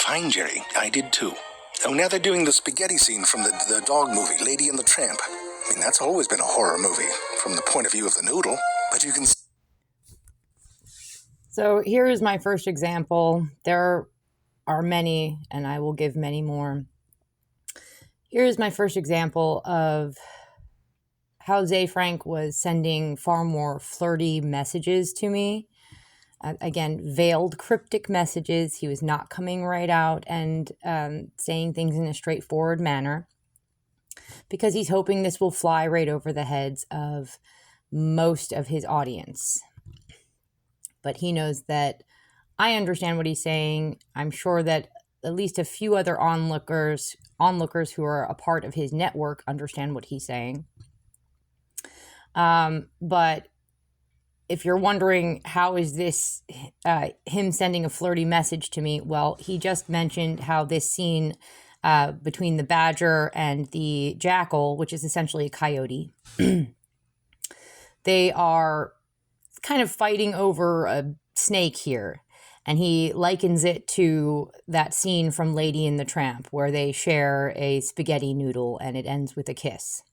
Fine, Jerry. I did too. Oh, now they're doing the spaghetti scene from the dog movie, Lady and the Tramp. I mean, that's always been a horror movie from the point of view of the noodle. But you can... So here is my first example. There are many, and I will give many more. Here's my first example of how Ze Frank was sending far more flirty messages to me. Again, veiled, cryptic messages. He was not coming right out and saying things in a straightforward manner, because he's hoping this will fly right over the heads of most of his audience. But he knows that I understand what he's saying. I'm sure that at least a few other onlookers who are a part of his network understand what he's saying. But if you're wondering, how is this him sending a flirty message to me? Well, he just mentioned how this scene between the badger and the jackal, which is essentially a coyote, they are kind of fighting over a snake here. And he likens it to that scene from Lady and the Tramp, where they share a spaghetti noodle and it ends with a kiss.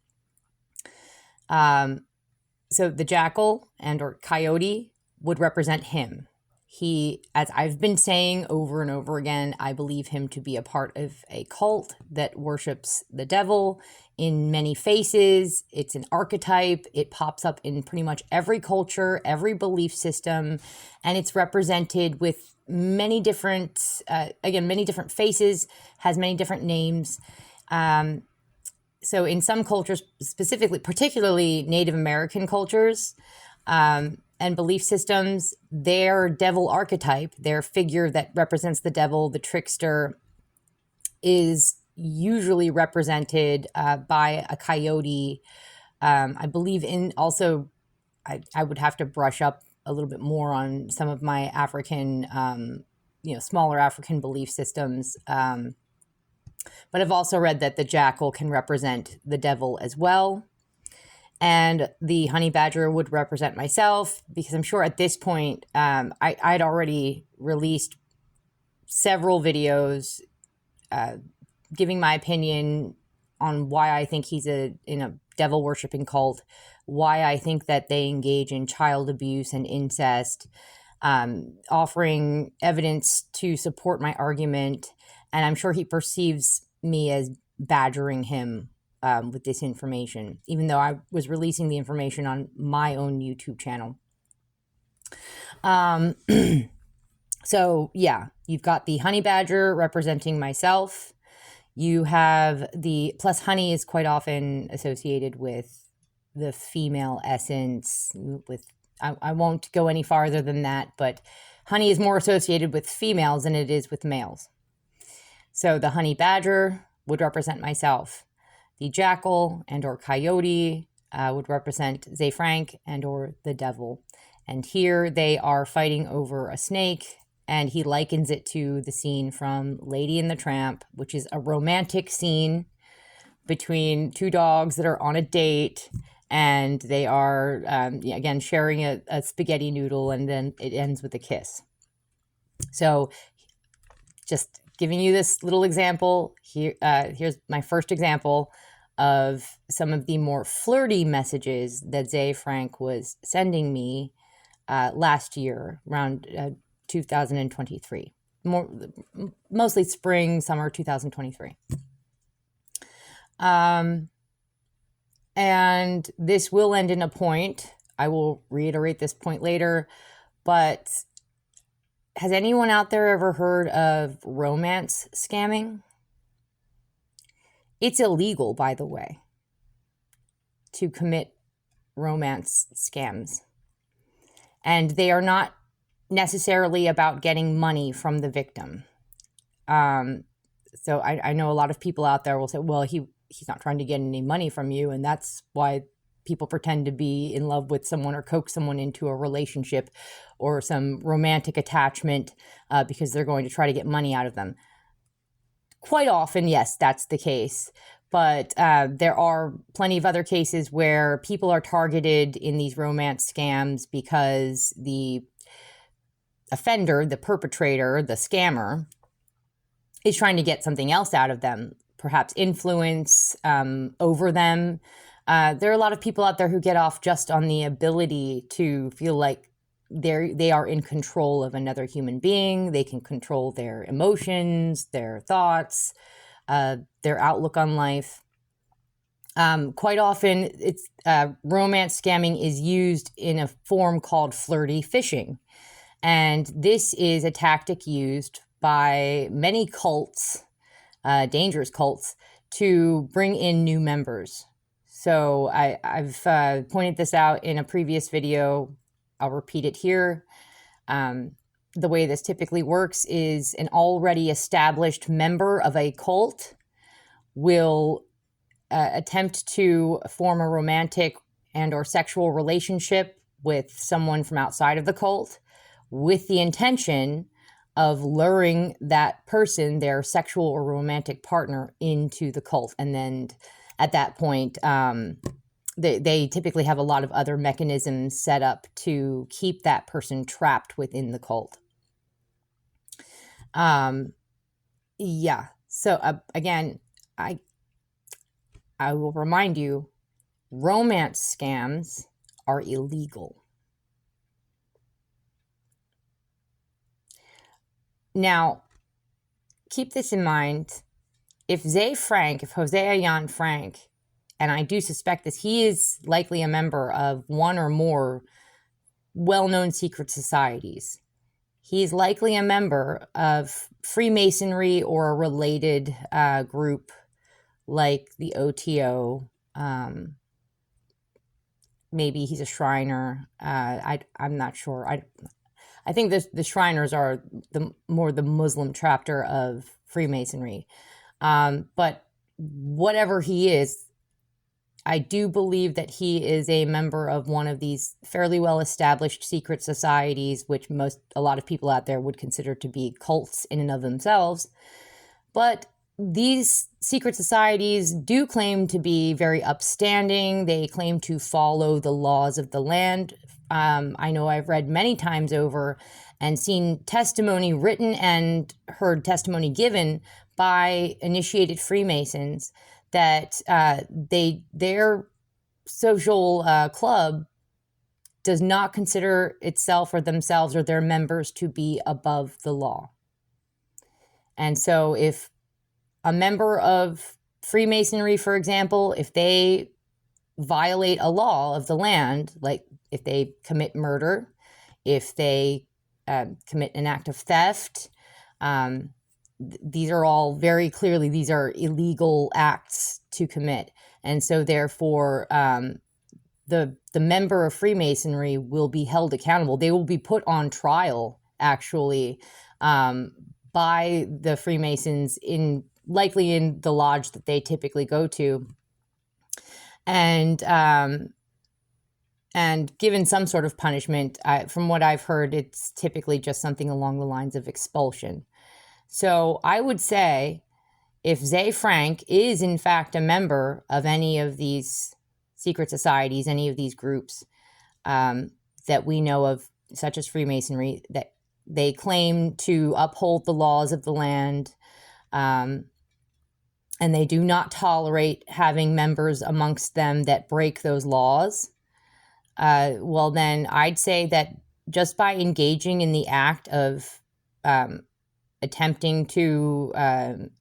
So the jackal or coyote would represent him. He, as I've been saying over and over again, I believe him to be a part of a cult that worships the devil in many faces. It's an archetype. It pops up in pretty much every culture, every belief system, and it's represented with many different, many different faces, has many different names. So in some cultures, specifically, particularly Native American cultures, and belief systems, their devil archetype, their figure that represents the devil, the trickster, is usually represented by a coyote. I believe I would have to brush up a little bit more on some of my African, smaller African belief systems. But I've also read that the jackal can represent the devil as well. And the honey badger would represent myself, because I'm sure at this point, I'd already released several videos giving my opinion on why I think he's in a devil worshipping cult, why I think that they engage in child abuse and incest, offering evidence to support my argument. And I'm sure he perceives me as badgering him with this information, even though I was releasing the information on my own YouTube channel. So yeah, you've got the honey badger representing myself. You have plus honey is quite often associated with the female essence. I won't go any farther than that, but honey is more associated with females than it is with males. So the honey badger would represent myself. The jackal or coyote would represent Ze Frank or the devil. And here they are fighting over a snake, and he likens it to the scene from Lady and the Tramp, which is a romantic scene between two dogs that are on a date, and they are, again, sharing a spaghetti noodle, and then it ends with a kiss. So just giving you this little example, here's my first example of some of the more flirty messages that Ze Frank was sending me last year, around 2023, mostly spring, summer 2023. And this will end in a point. I will reiterate this point later, but has anyone out there ever heard of romance scamming? It's illegal, by the way, to commit romance scams. And they are not necessarily about getting money from the victim. So I know a lot of people out there will say, well, he's not trying to get any money from you, and that's why people pretend to be in love with someone or coax someone into a relationship or some romantic attachment because they're going to try to get money out of them. Quite often, yes, that's the case. But there are plenty of other cases where people are targeted in these romance scams because the offender, the perpetrator, the scammer, is trying to get something else out of them, perhaps influence over them. There are a lot of people out there who get off just on the ability to feel like they are in control of another human being. They can control their emotions, their thoughts, their outlook on life. Quite often, it's romance scamming is used in a form called flirty fishing. And this is a tactic used by many cults, dangerous cults, to bring in new members. So I've pointed this out in a previous video. I'll repeat it here. The way this typically works is an already established member of a cult will attempt to form a romantic and or sexual relationship with someone from outside of the cult with the intention of luring that person, their sexual or romantic partner, into the cult. And then at that point, they typically have a lot of other mechanisms set up to keep that person trapped within the cult. Yeah. So again, I will remind you, romance scams are illegal. Now, keep this in mind. If Hosea Jan Frank, and I do suspect this, he is likely a member of one or more well-known secret societies. He's likely a member of Freemasonry or a related group like the OTO. Maybe he's a Shriner. I'm not sure. I think the Shriners are the Muslim chapter of Freemasonry. But whatever he is, I do believe that he is a member of one of these fairly well-established secret societies, which a lot of people out there would consider to be cults in and of themselves. But these secret societies do claim to be very upstanding. They claim to follow the laws of the land. I know I've read many times over and seen testimony written and heard testimony given by initiated Freemasons that their social club does not consider itself or themselves or their members to be above the law. And so if a member of Freemasonry, for example, if they violate a law of the land, like if they commit murder, if they commit an act of theft, these are all very clearly, these are illegal acts to commit. And so therefore, the member of Freemasonry will be held accountable. They will be put on trial, actually, by the Freemasons likely in the lodge that they typically go to. And given some sort of punishment, from what I've heard, it's typically just something along the lines of expulsion. So I would say if Ze Frank is in fact a member of any of these secret societies, any of these groups that we know of, such as Freemasonry, that they claim to uphold the laws of the land, and they do not tolerate having members amongst them that break those laws, well, then I'd say that just by engaging in the act of attempting to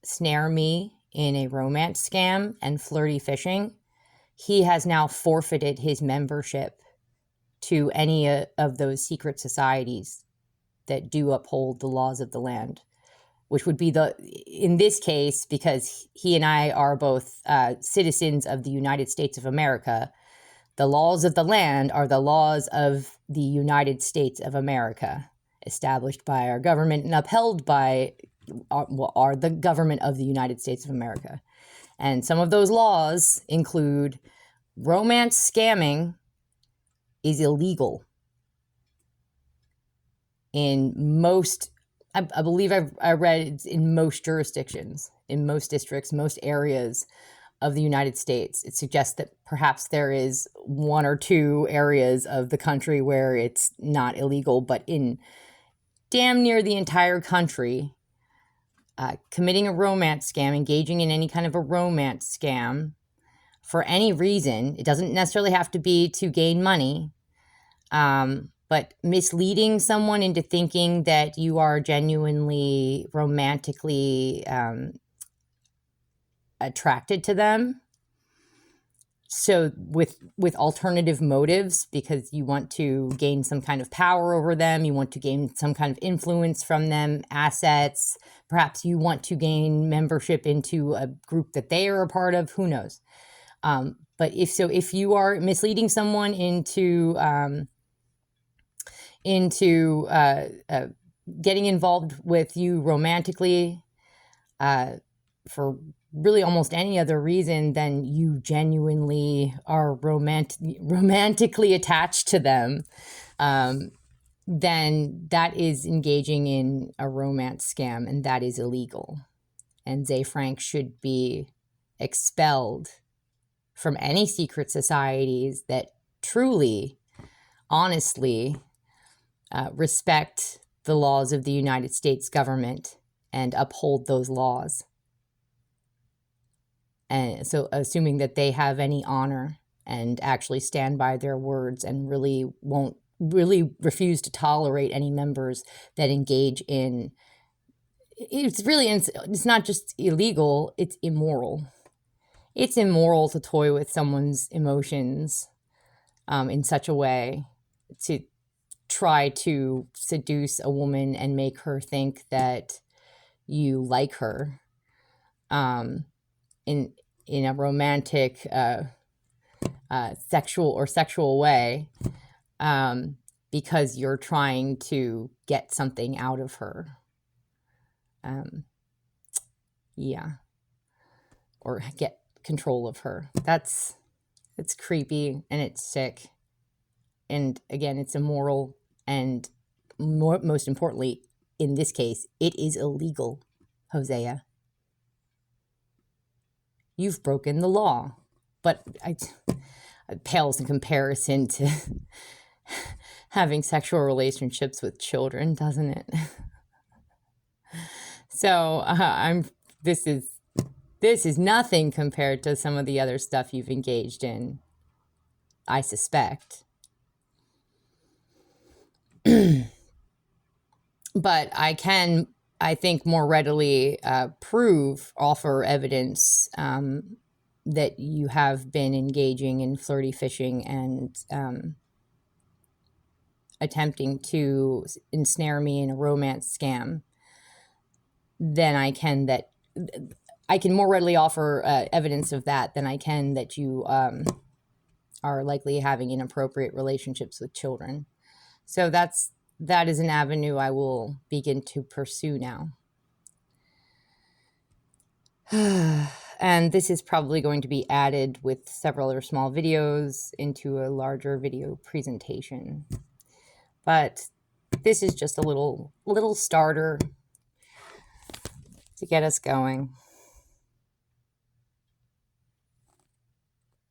snare me in a romance scam and flirty fishing, he has now forfeited his membership to any of those secret societies that do uphold the laws of the land, which would be in this case, because he and I are both citizens of the United States of America, the laws of the land are the laws of the United States of America, established by our government and upheld by are the government of the United States of America. And some of those laws include romance scamming is illegal in most, I believe I read it's in most jurisdictions, in most districts, most areas of the United States. It suggests that perhaps there is one or two areas of the country where it's not illegal, but in damn near the entire country, committing a romance scam, engaging in any kind of a romance scam for any reason. It doesn't necessarily have to be to gain money, but misleading someone into thinking that you are genuinely romantically attracted to them. So with alternative motives, because you want to gain some kind of power over them, you want to gain some kind of influence from them, assets, perhaps you want to gain membership into a group that they are a part of, who knows. But if you are misleading someone into getting involved with you romantically, for really almost any other reason than you genuinely are romantically attached to them, then that is engaging in a romance scam, and that is illegal. And Ze Frank should be expelled from any secret societies that truly, honestly, respect the laws of the United States government and uphold those laws. And so assuming that they have any honor and actually stand by their words and really refuse to tolerate any members that engage in, it's not just illegal, it's immoral. It's immoral to toy with someone's emotions in such a way to try to seduce a woman and make her think that you like her in a romantic, sexual way, because you're trying to get something out of her. Or get control of her. It's creepy and it's sick. And again, it's immoral, and most importantly, in this case, it is illegal, Hosea. You've broken the law. But it pales in comparison to having sexual relationships with children, doesn't it? So this is nothing compared to some of the other stuff you've engaged in, I suspect. But I can, I think, more readily offer evidence that you have been engaging in flirty fishing and attempting to ensnare me in a romance scam than I can that I can more readily offer evidence of that than I can that you are likely having inappropriate relationships with children. So that is an avenue I will begin to pursue now. And this is probably going to be added with several other small videos into a larger video presentation. But this is just a little starter to get us going.